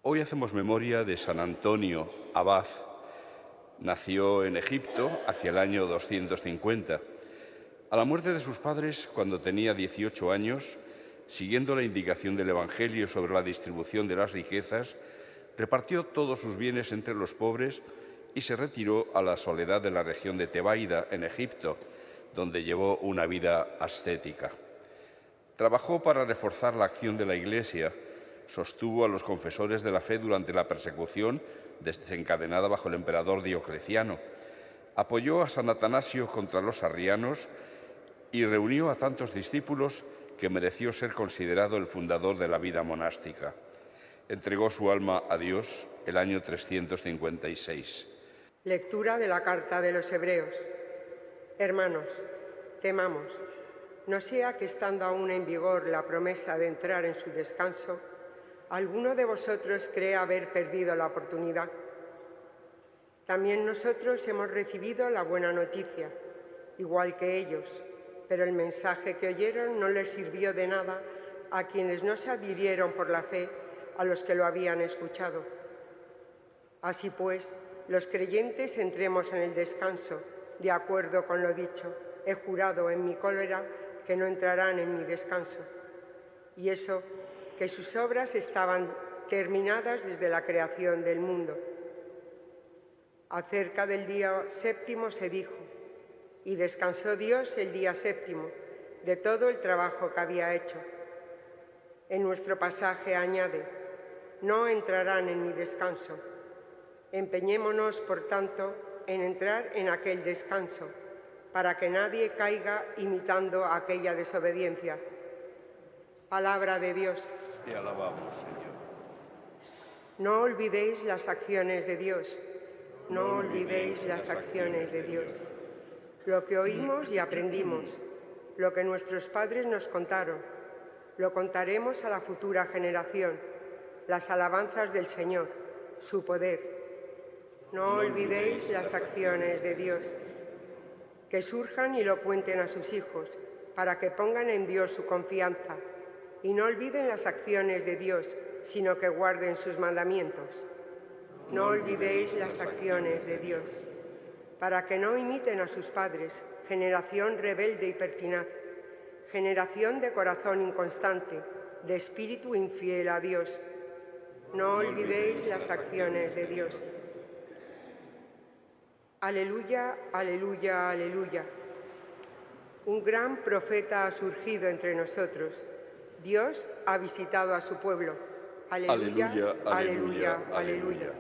Hoy hacemos memoria de San Antonio Abad. Nació en Egipto hacia el año 250. A la muerte de sus padres, cuando tenía 18 años, siguiendo la indicación del Evangelio sobre la distribución de las riquezas, repartió todos sus bienes entre los pobres y se retiró a la soledad de la región de Tebaida, en Egipto, donde llevó una vida ascética. Trabajó para reforzar la acción de la Iglesia, sostuvo a los confesores de la fe durante la persecución desencadenada bajo el emperador Diocleciano, apoyó a San Atanasio contra los arrianos y reunió a tantos discípulos que mereció ser considerado el fundador de la vida monástica. Entregó su alma a Dios el año 356. Lectura de la Carta de los Hebreos. Hermanos, temamos, no sea que estando aún en vigor la promesa de entrar en su descanso, alguno de vosotros crea haber perdido la oportunidad. También nosotros hemos recibido la buena noticia, igual que ellos, pero el mensaje que oyeron no les sirvió de nada a quienes no se adhirieron por la fe a los que lo habían escuchado. Así pues, los creyentes entremos en el descanso, de acuerdo con lo dicho, he jurado en mi cólera que no entrarán en mi descanso. Y eso, que sus obras estaban terminadas desde la creación del mundo. Acerca del día séptimo se dijo, y descansó Dios el día séptimo de todo el trabajo que había hecho. En nuestro pasaje añade, no entrarán en mi descanso. Empeñémonos, por tanto, en entrar en aquel descanso, para que nadie caiga imitando aquella desobediencia. Palabra de Dios. Te alabamos, Señor. No olvidéis las acciones de Dios. No olvidéis las acciones de Dios. Lo que oímos y aprendimos, lo que nuestros padres nos contaron, lo contaremos a la futura generación, las alabanzas del Señor, su poder. No olvidéis las acciones de Dios. Que surjan y lo cuenten a sus hijos, para que pongan en Dios su confianza, y no olviden las acciones de Dios, sino que guarden sus mandamientos. No olvidéis las acciones de Dios, para que no imiten a sus padres, generación rebelde y pertinaz, generación de corazón inconstante, de espíritu infiel a Dios. No olvidéis las acciones de Dios. Aleluya, aleluya, aleluya. Un gran profeta ha surgido entre nosotros. Dios ha visitado a su pueblo. Aleluya, Aleluya, aleluya, aleluya, aleluya. aleluya.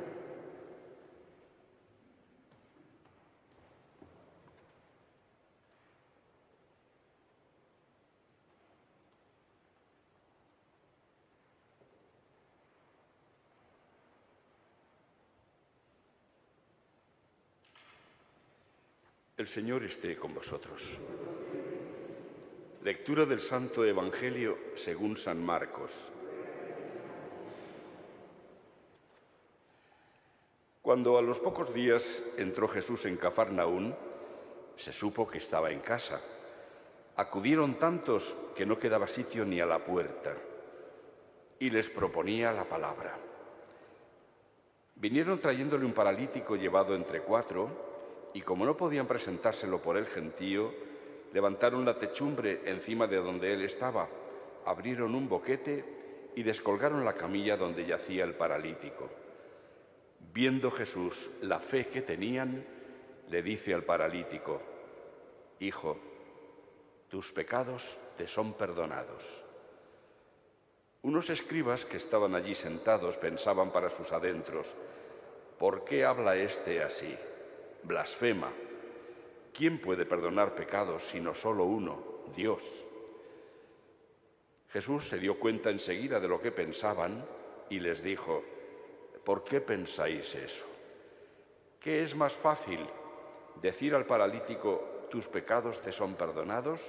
El Señor esté con vosotros. Lectura del Santo Evangelio según San Marcos. Cuando a los pocos días entró Jesús en Cafarnaún, se supo que estaba en casa. Acudieron tantos que no quedaba sitio ni a la puerta, y les proponía la palabra. Vinieron trayéndole un paralítico llevado entre cuatro, y como no podían presentárselo por el gentío, levantaron la techumbre encima de donde él estaba, abrieron un boquete y descolgaron la camilla donde yacía el paralítico. Viendo Jesús la fe que tenían, le dice al paralítico, «Hijo, tus pecados te son perdonados». Unos escribas que estaban allí sentados pensaban para sus adentros, «¿Por qué habla éste así? Blasfema. ¿Quién puede perdonar pecados sino solo uno, Dios?» Jesús se dio cuenta enseguida de lo que pensaban y les dijo, «¿Por qué pensáis eso? ¿Qué es más fácil, decir al paralítico, tus pecados te son perdonados,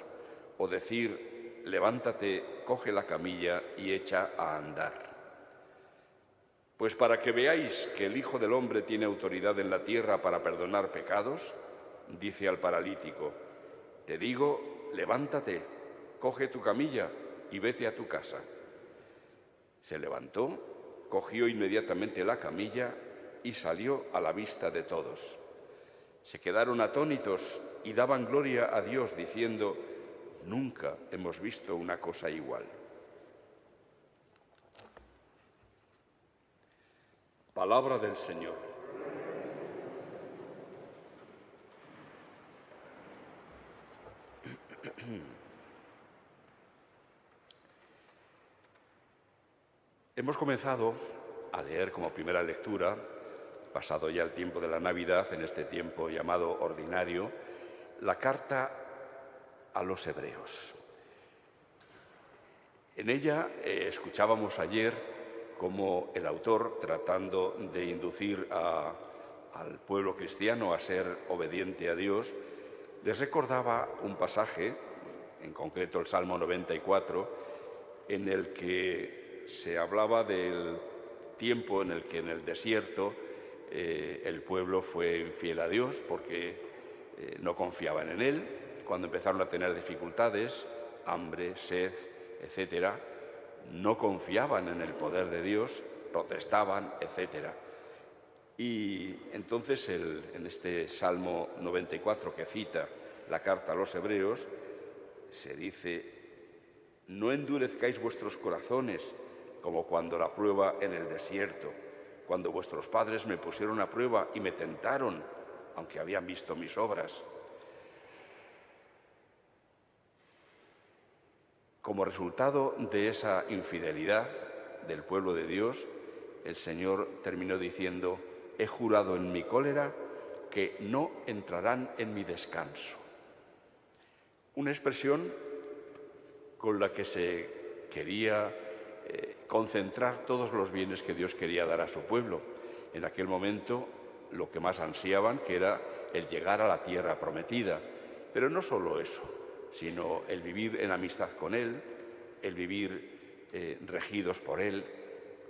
o decir, levántate, coge la camilla y echa a andar? Pues para que veáis que el Hijo del Hombre tiene autoridad en la tierra para perdonar pecados, dice al paralítico, te digo, levántate, coge tu camilla y vete a tu casa». Se levantó, cogió inmediatamente la camilla y salió a la vista de todos. Se quedaron atónitos y daban gloria a Dios diciendo: nunca hemos visto una cosa igual. Palabra del Señor. Hemos comenzado a leer como primera lectura, pasado ya el tiempo de la Navidad, en este tiempo llamado ordinario, la carta a los Hebreos. En ella escuchábamos ayer cómo el autor, tratando de inducir al pueblo cristiano a ser obediente a Dios, les recordaba un pasaje, en concreto el Salmo 94, en el que se hablaba del tiempo en el que en el desierto el pueblo fue infiel a Dios porque no confiaban en Él. Cuando empezaron a tener dificultades, hambre, sed, etcétera, no confiaban en el poder de Dios, protestaban, etcétera. Y entonces en este Salmo 94 que cita la carta a los Hebreos, se dice: no endurezcáis vuestros corazones como cuando la prueba en el desierto, cuando vuestros padres me pusieron a prueba y me tentaron, aunque habían visto mis obras. Como resultado de esa infidelidad del pueblo de Dios, el Señor terminó diciendo: he jurado en mi cólera que no entrarán en mi descanso. Una expresión con la que se quería concentrar todos los bienes que Dios quería dar a su pueblo. En aquel momento lo que más ansiaban, que era el llegar a la tierra prometida. Pero no solo eso, sino el vivir en amistad con Él, el vivir regidos por Él,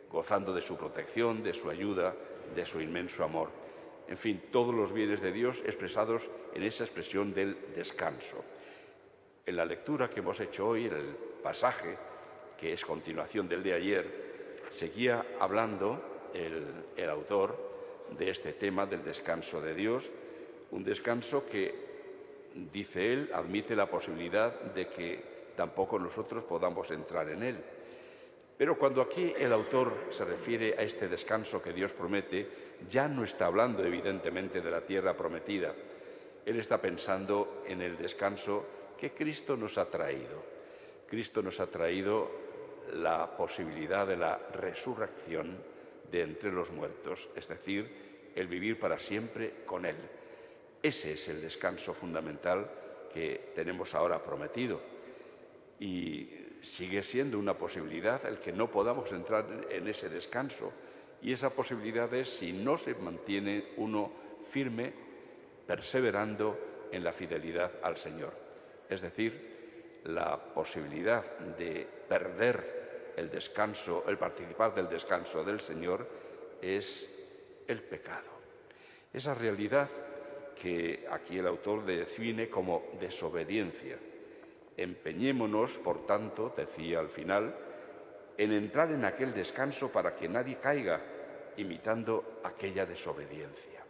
gozando de su protección, de su ayuda, de su inmenso amor. En fin, todos los bienes de Dios expresados en esa expresión del descanso. En la lectura que hemos hecho hoy, en el pasaje que es continuación del de ayer, seguía hablando el autor de este tema del descanso de Dios, un descanso que, dice él, admite la posibilidad de que tampoco nosotros podamos entrar en él. Pero cuando aquí el autor se refiere a este descanso que Dios promete, ya no está hablando evidentemente de la tierra prometida. Él está pensando en el descanso que Cristo nos ha traído. Cristo nos ha traído la posibilidad de la resurrección de entre los muertos, es decir, el vivir para siempre con Él. Ese es el descanso fundamental que tenemos ahora prometido. Y sigue siendo una posibilidad el que no podamos entrar en ese descanso. Y esa posibilidad es si no se mantiene uno firme, perseverando en la fidelidad al Señor. Es decir, la posibilidad de perder el descanso, el participar del descanso del Señor, es el pecado. Esa realidad que aquí el autor define como desobediencia. Empeñémonos, por tanto, decía al final, en entrar en aquel descanso para que nadie caiga imitando aquella desobediencia.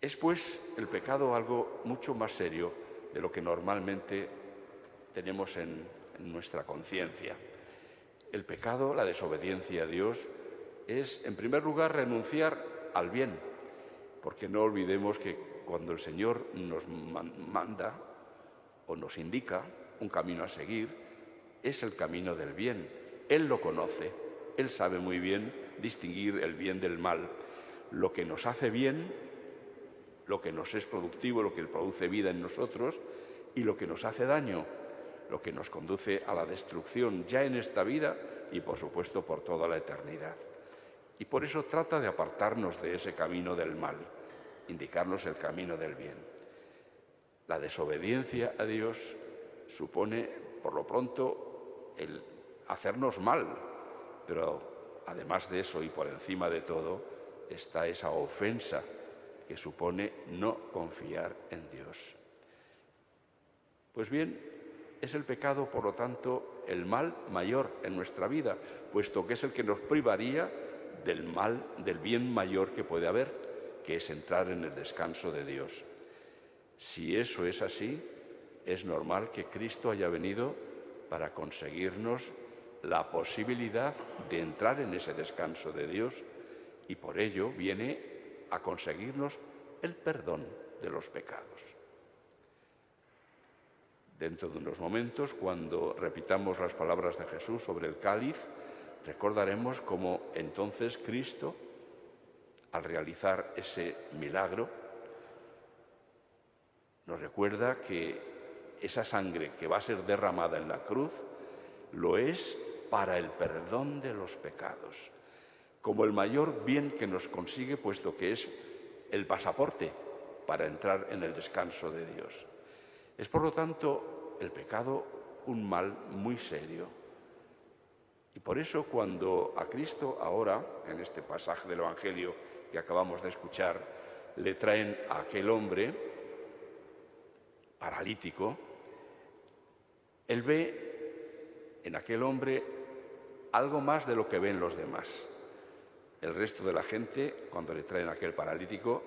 Es, pues, el pecado algo mucho más serio de lo que normalmente tenemos en nuestra conciencia. El pecado, la desobediencia a Dios, es, en primer lugar, renunciar al bien, porque no olvidemos que cuando el Señor nos manda o nos indica un camino a seguir, es el camino del bien. Él lo conoce, Él sabe muy bien distinguir el bien del mal. Lo que nos hace bien, lo que nos es productivo, lo que produce vida en nosotros, y lo que nos hace daño, lo que nos conduce a la destrucción ya en esta vida y, por supuesto, por toda la eternidad. Y por eso trata de apartarnos de ese camino del mal, indicarnos el camino del bien. La desobediencia a Dios supone, por lo pronto, el hacernos mal, pero además de eso y por encima de todo, está esa ofensa que supone no confiar en Dios. Pues bien, Es el pecado, por lo tanto, el mal mayor en nuestra vida, puesto que es el que nos privaría del bien mayor que puede haber, que es entrar en el descanso de Dios. Si eso es así, es normal que Cristo haya venido para conseguirnos la posibilidad de entrar en ese descanso de Dios, y por ello viene a conseguirnos el perdón de los pecados. Dentro de unos momentos, cuando repitamos las palabras de Jesús sobre el cáliz, recordaremos cómo entonces Cristo, al realizar ese milagro, nos recuerda que esa sangre que va a ser derramada en la cruz lo es para el perdón de los pecados, como el mayor bien que nos consigue, puesto que es el pasaporte para entrar en el descanso de Dios. Es, por lo tanto, el pecado un mal muy serio. Y por eso, cuando a Cristo ahora, en este pasaje del Evangelio que acabamos de escuchar, le traen a aquel hombre paralítico, él ve en aquel hombre algo más de lo que ven los demás. El resto de la gente, cuando le traen a aquel paralítico,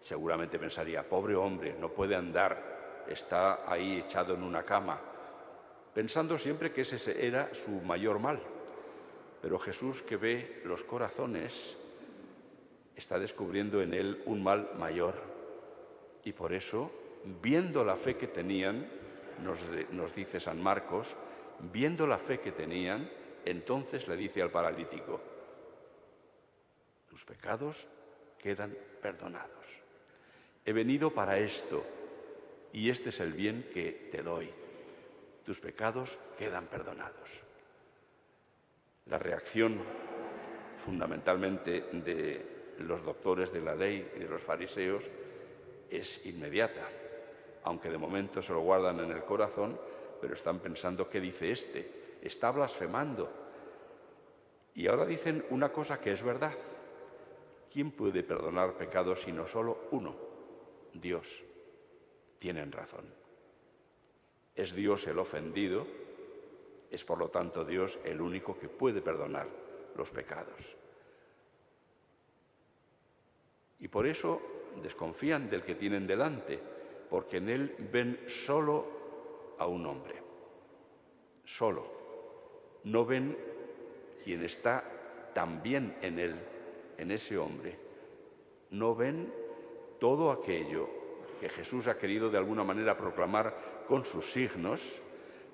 seguramente pensaría: pobre hombre, no puede andar, está ahí echado en una cama, pensando siempre que ese era su mayor mal. Pero Jesús, que ve los corazones, está descubriendo en él un mal mayor. Y por eso, viendo la fe que tenían, nos dice San Marcos, viendo la fe que tenían, entonces le dice al paralítico: tus pecados quedan perdonados. He venido para esto, y este es el bien que te doy. Tus pecados quedan perdonados. La reacción, fundamentalmente, de los doctores de la ley y de los fariseos es inmediata, aunque de momento se lo guardan en el corazón, pero están pensando: ¿qué dice este? Está blasfemando. Y ahora dicen una cosa que es verdad: ¿quién puede perdonar pecados sino solo uno? Dios. Tienen razón. Es Dios el ofendido, es por lo tanto Dios el único que puede perdonar los pecados. Y por eso desconfían del que tienen delante, porque en él ven solo a un hombre. Solo. No ven quien está también en él, en ese hombre. No ven todo aquello que Jesús ha querido de alguna manera proclamar con sus signos,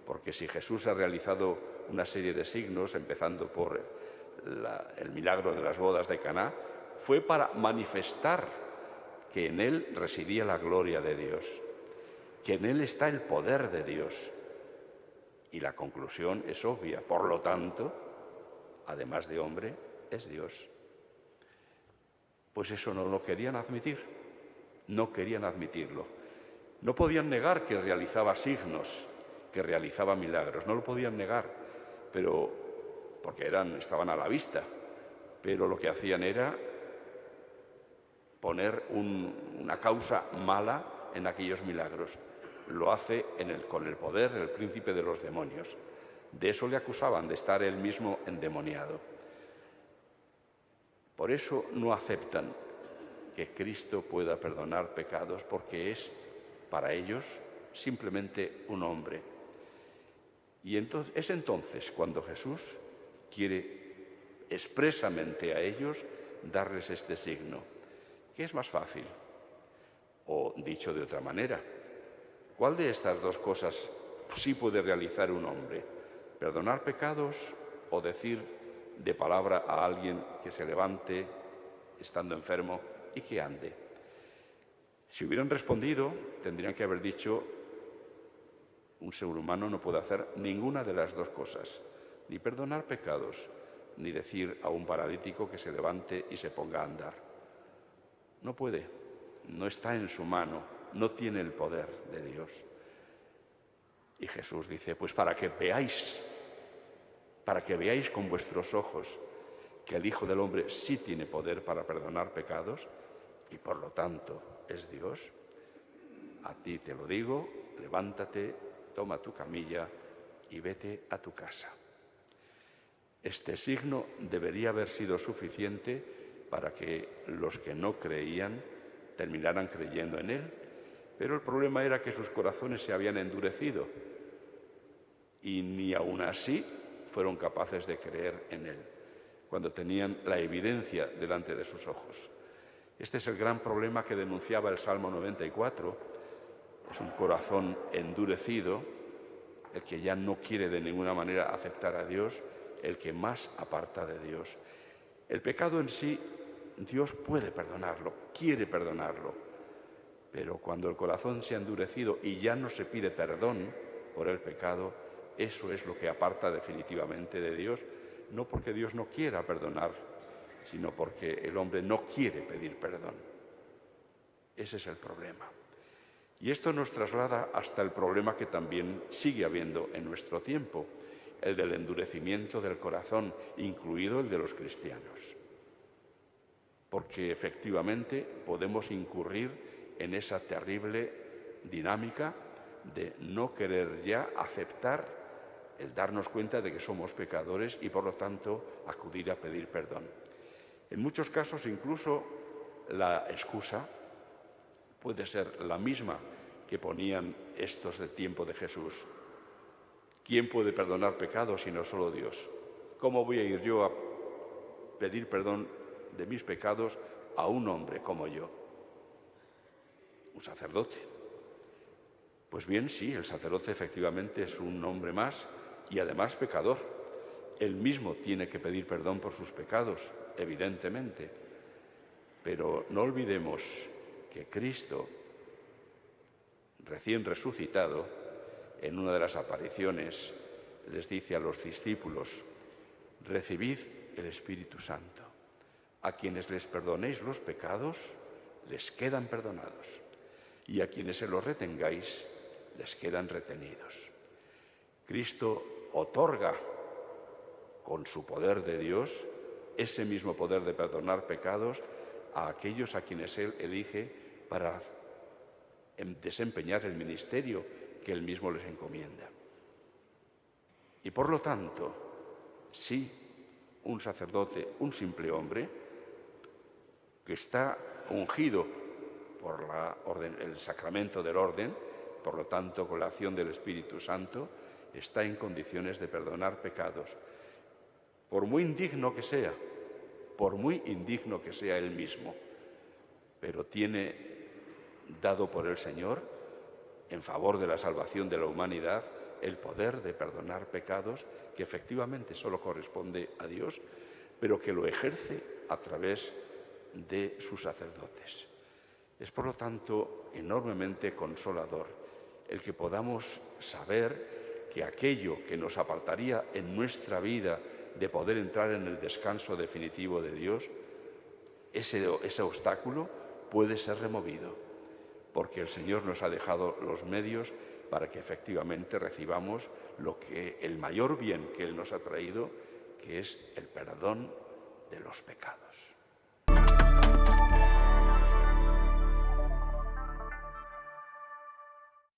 porque si Jesús ha realizado una serie de signos, empezando por el milagro de las bodas de Caná, fue para manifestar que en él residía la gloria de Dios, que en él está el poder de Dios. Y la conclusión es obvia: por lo tanto, además de hombre, es Dios. Pues eso no lo querían admitir, no querían admitirlo. No podían negar que realizaba signos, que realizaba milagros, no lo podían negar, pero porque estaban a la vista, pero lo que hacían era poner una causa mala en aquellos milagros. Lo hace con el poder del príncipe de los demonios. De eso le acusaban, de estar él mismo endemoniado. Por eso no aceptan que Cristo pueda perdonar pecados, porque es para ellos simplemente un hombre. Y es entonces cuando Jesús quiere expresamente a ellos darles este signo. ¿Qué es más fácil? O dicho de otra manera, ¿cuál de estas dos cosas sí puede realizar un hombre? ¿Perdonar pecados o decir de palabra a alguien que se levante estando enfermo y que ande? Si hubieran respondido, tendrían que haber dicho: un ser humano no puede hacer ninguna de las dos cosas, ni perdonar pecados, ni decir a un paralítico que se levante y se ponga a andar. No puede, no está en su mano, no tiene el poder de Dios. Y Jesús dice: pues para que veáis con vuestros ojos que el Hijo del Hombre sí tiene poder para perdonar pecados y por lo tanto es Dios, a ti te lo digo, levántate, toma tu camilla y vete a tu casa. Este signo debería haber sido suficiente para que los que no creían terminaran creyendo en él, pero el problema era que sus corazones se habían endurecido y ni aun así fueron capaces de creer en él, cuando tenían la evidencia delante de sus ojos. Este es el gran problema que denunciaba el Salmo 94. Es un corazón endurecido, el que ya no quiere de ninguna manera aceptar a Dios, el que más aparta de Dios. El pecado en sí, Dios puede perdonarlo, quiere perdonarlo, pero cuando el corazón se ha endurecido y ya no se pide perdón por el pecado, eso es lo que aparta definitivamente de Dios, no porque Dios no quiera perdonar, sino porque el hombre no quiere pedir perdón. Ese es el problema. Y esto nos traslada hasta el problema que también sigue habiendo en nuestro tiempo, el del endurecimiento del corazón, incluido el de los cristianos. Porque efectivamente podemos incurrir en esa terrible dinámica de no querer ya aceptar el darnos cuenta de que somos pecadores y por lo tanto acudir a pedir perdón. En muchos casos incluso la excusa puede ser la misma que ponían estos del tiempo de Jesús. ¿Quién puede perdonar pecados sino solo Dios? ¿Cómo voy a ir yo a pedir perdón de mis pecados a un hombre como yo? Un sacerdote. Pues bien, sí, el sacerdote efectivamente es un hombre más y además pecador. Él mismo tiene que pedir perdón por sus pecados, evidentemente. Pero no olvidemos que Cristo, recién resucitado, en una de las apariciones les dice a los discípulos: recibid el Espíritu Santo. A quienes les perdonéis los pecados, les quedan perdonados, y a quienes se los retengáis, les quedan retenidos. Cristo otorga con su poder de Dios ese mismo poder de perdonar pecados a aquellos a quienes Él elige para desempeñar el ministerio que Él mismo les encomienda. Y por lo tanto, sí, un sacerdote, un simple hombre, que está ungido por el sacramento del orden, por lo tanto con la acción del Espíritu Santo, está en condiciones de perdonar pecados, por muy indigno que sea él mismo, pero tiene dado por el Señor, en favor de la salvación de la humanidad, el poder de perdonar pecados que efectivamente solo corresponde a Dios, pero que lo ejerce a través de sus sacerdotes. Es, por lo tanto, enormemente consolador el que podamos saber que aquello que nos apartaría en nuestra vida de poder entrar en el descanso definitivo de Dios, ese obstáculo puede ser removido, porque el Señor nos ha dejado los medios para que efectivamente recibamos el mayor bien que Él nos ha traído, que es el perdón de los pecados.